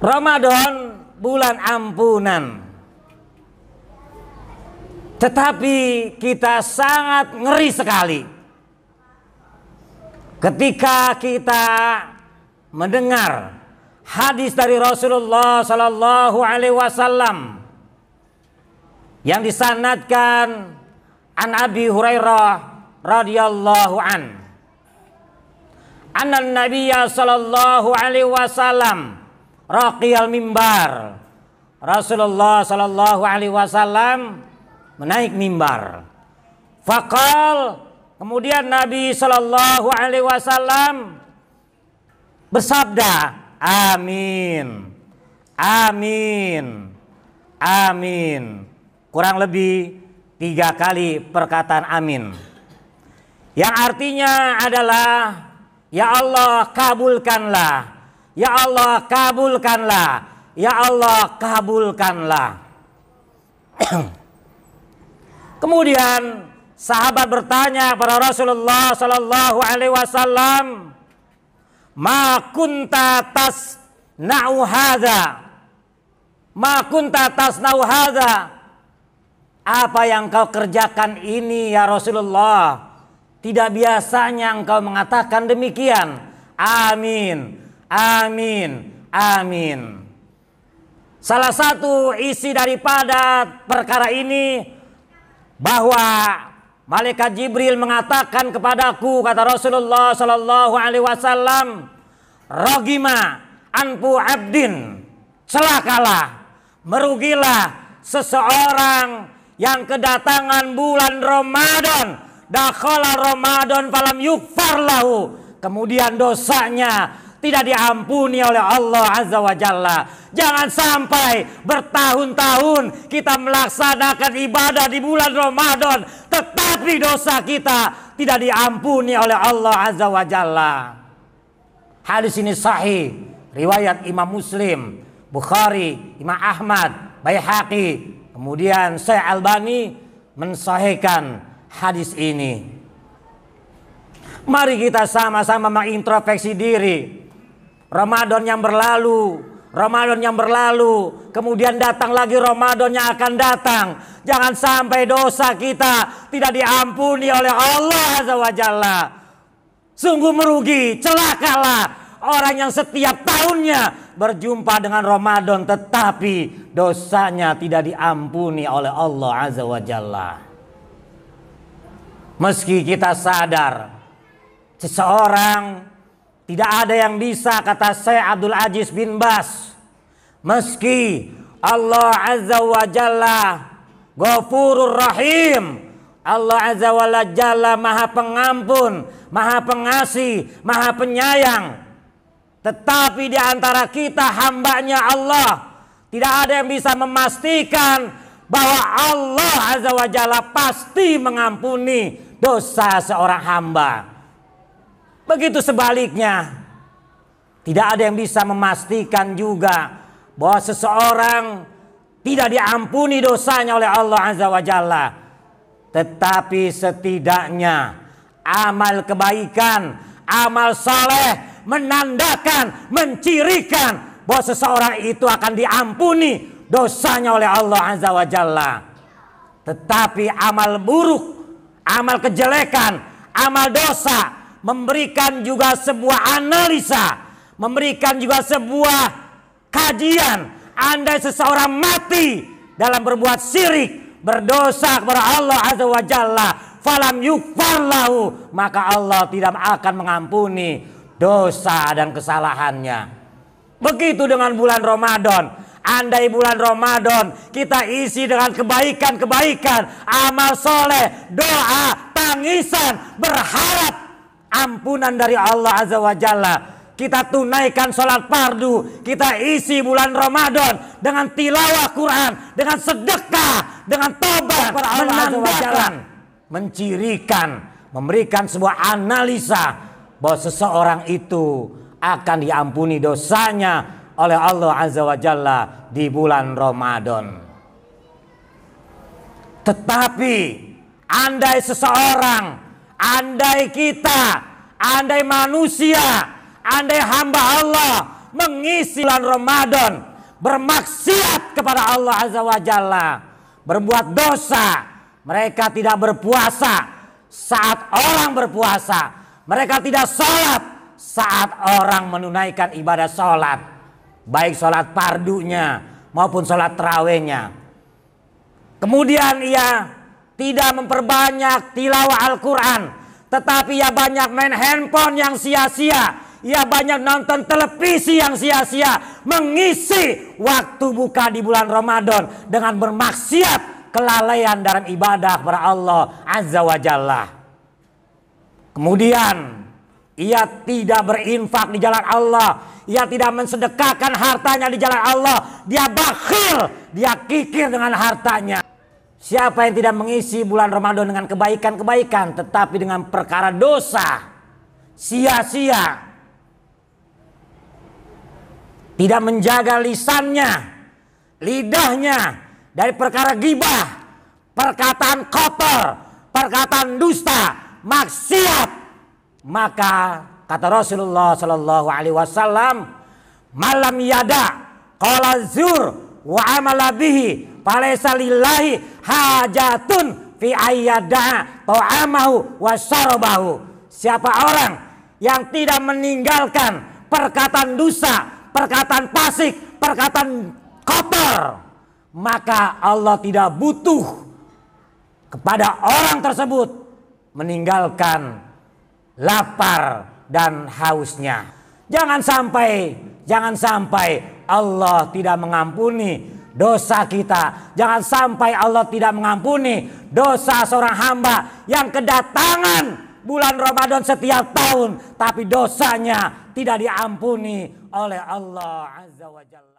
Ramadan bulan ampunan. Tetapi kita sangat ngeri sekali ketika kita mendengar hadis dari Rasulullah Sallallahu Alaihi Wasallam yang disanadkan an Abi Hurairah radhiyallahu an. Anna Nabiyya Sallallahu Alaihi Wasallam raqiyal mimbar. Rasulullah Sallallahu Alaihi Wasallam menaik mimbar. Faqal, kemudian Nabi Sallallahu Alaihi Wasallam bersabda, amin, amin, amin. Kurang lebih 3 kali perkataan amin, yang artinya adalah, ya Allah kabulkanlah, ya Allah kabulkanlah, ya Allah kabulkanlah. Kemudian sahabat bertanya kepada Rasulullah Sallallahu Alaihi Wasallam, ma kunta tasna'u hadza, ma kunta tasna'u hadza, apa yang kau kerjakan ini ya Rasulullah? Tidak biasanya engkau mengatakan demikian. Amin, amin, amin. Salah satu isi daripada perkara ini bahwa malaikat Jibril mengatakan kepadaku, kata Rasulullah Sallallahu Alaihi Wasallam, rogima anfu abdin, celakalah, merugilah seseorang yang kedatangan bulan Ramadan, dakhala Ramadan falam yukfar lahu, kemudian dosanya tidak diampuni oleh Allah Azza wa Jalla. Jangan sampai bertahun-tahun kita melaksanakan ibadah di bulan Ramadan, tetapi dosa kita tidak diampuni oleh Allah Azza wa Jalla. Hadis ini sahih, riwayat Imam Muslim, Bukhari, Imam Ahmad, Baihaqi, kemudian Syekh Albani mensahihkan hadis ini. Mari kita sama-sama mengintrospeksi diri. Ramadan yang berlalu, Ramadan yang berlalu, kemudian datang lagi Ramadan yang akan datang. Jangan sampai dosa kita tidak diampuni oleh Allah Azza wa Jalla. Sungguh merugi, celakalah orang yang setiap tahunnya berjumpa dengan Ramadan tetapi dosanya tidak diampuni oleh Allah Azza wa Jalla. Meski kita sadar seseorang tidak ada yang bisa, kata Syekh Abdul Aziz bin Bas, meski Allah Azza wa Jalla Ghafurur Rahim, Allah Azza wa Jalla Maha Pengampun, Maha Pengasih, Maha Penyayang, tetapi di antara kita hambanya Allah tidak ada yang bisa memastikan bahwa Allah Azza wa Jalla pasti mengampuni dosa seorang hamba. Begitu sebaliknya, tidak ada yang bisa memastikan juga bahwa seseorang tidak diampuni dosanya oleh Allah Azza wa Jalla. Tetapi setidaknya amal kebaikan, amal saleh menandakan, mencirikan bahwa seseorang itu akan diampuni dosanya oleh Allah Azza wa Jalla. Tetapi amal buruk, amal kejelekan, amal dosa memberikan juga sebuah analisa, memberikan juga sebuah kajian. Andai seseorang mati dalam berbuat syirik, berdosa kepada Allah Azza wa Jalla, falam yukfar lahu, maka Allah tidak akan mengampuni dosa dan kesalahannya. Begitu dengan bulan Ramadan. Andai bulan Ramadan kita isi dengan kebaikan-kebaikan, amal soleh, doa, tangisan, berharap ampunan dari Allah Azza wa Jalla. Kita tunaikan sholat fardu, kita isi bulan Ramadan dengan tilawah Quran, dengan sedekah, dengan tobat kepada Allah Azza wa Jalla, mencirikan, memberikan sebuah analisa bahwa seseorang itu akan diampuni dosanya oleh Allah Azza wa Jalla di bulan Ramadan. Tetapi andai seseorang, andai kita, andai manusia, andai hamba Allah mengisi bulan Ramadan bermaksiat kepada Allah Azza wa Jalla, berbuat dosa. Mereka tidak berpuasa saat orang berpuasa, mereka tidak sholat saat orang menunaikan ibadah sholat, baik sholat fardunya maupun sholat tarawihnya. Kemudian ia tidak memperbanyak tilawah Al-Quran, tetapi ia banyak main handphone yang sia-sia, ia banyak nonton televisi yang sia-sia, mengisi waktu buka di bulan Ramadan dengan bermaksiat, kelalaian dalam ibadah kepada Allah Azza wa Jalla. Kemudian ia tidak berinfak di jalan Allah, ia tidak mensedekahkan hartanya di jalan Allah, dia bakhil, dia kikir dengan hartanya. Siapa yang tidak mengisi bulan Ramadan dengan kebaikan-kebaikan, tetapi dengan perkara dosa, sia-sia, tidak menjaga lisannya, lidahnya dari perkara ghibah, perkataan kotor, perkataan dusta, maksiat, maka kata Rasulullah Shallallahu Alaihi Wasallam, malam yada qala zur wa amala bihi falaysa lillahi hajatun fi ayyada'a ta'amahu wa syarabahu. Siapa orang yang tidak meninggalkan perkataan dusta, perkataan fasik, perkataan kotor, maka Allah tidak butuh kepada orang tersebut meninggalkan lapar dan hausnya. Jangan sampai Allah tidak mengampuni dosa kita. Jangan sampai Allah tidak mengampuni dosa seorang hamba yang kedatangan bulan Ramadan setiap tahun, tapi dosanya tidak diampuni oleh Allah Azza wa Jalla.